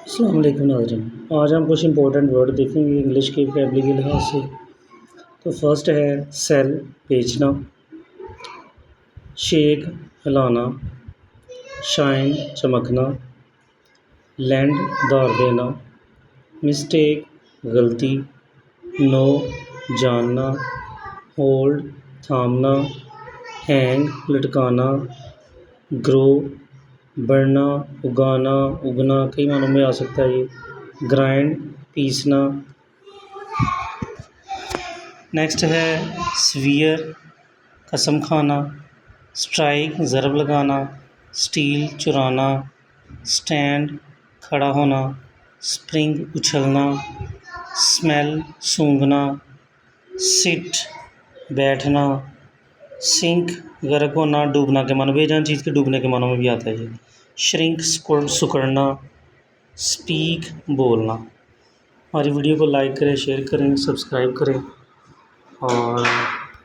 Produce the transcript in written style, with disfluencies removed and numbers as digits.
अस्सलाम वालेकुम नाज़रीन। आज हम कुछ इंपॉर्टेंट वर्ड देखेंगे इंग्लिश के वोकैबुलरी के लिहाज से। तो फर्स्ट है सेल, बेचना। शेक, हिलाना। शाइन, चमकना। लैंड, उधार देना। मिस्टेक, गलती। नो, जानना। होल्ड, थामना। हैंग, लटकाना। ग्रो, बढ़ना, उगाना, उगना, कई मानों में आ सकता है ये। ग्राइंड, पीसना। नेक्स्ट है स्वीयर, कसम खाना। स्ट्राइक, ज़रब लगाना। स्टील, चुराना। स्टैंड, खड़ा होना। स्प्रिंग, उछलना। स्मेल, सूंघना। सिट, बैठना। सिंक, गर्क होना, डूबना के मानों में, बेजान चीज़ के डूबने के मानों में भी आता है ये। श्रिंक, सिकुड़ना। स्पीक, बोलना। हमारी वीडियो को लाइक करें, शेयर करें, सब्सक्राइब करें और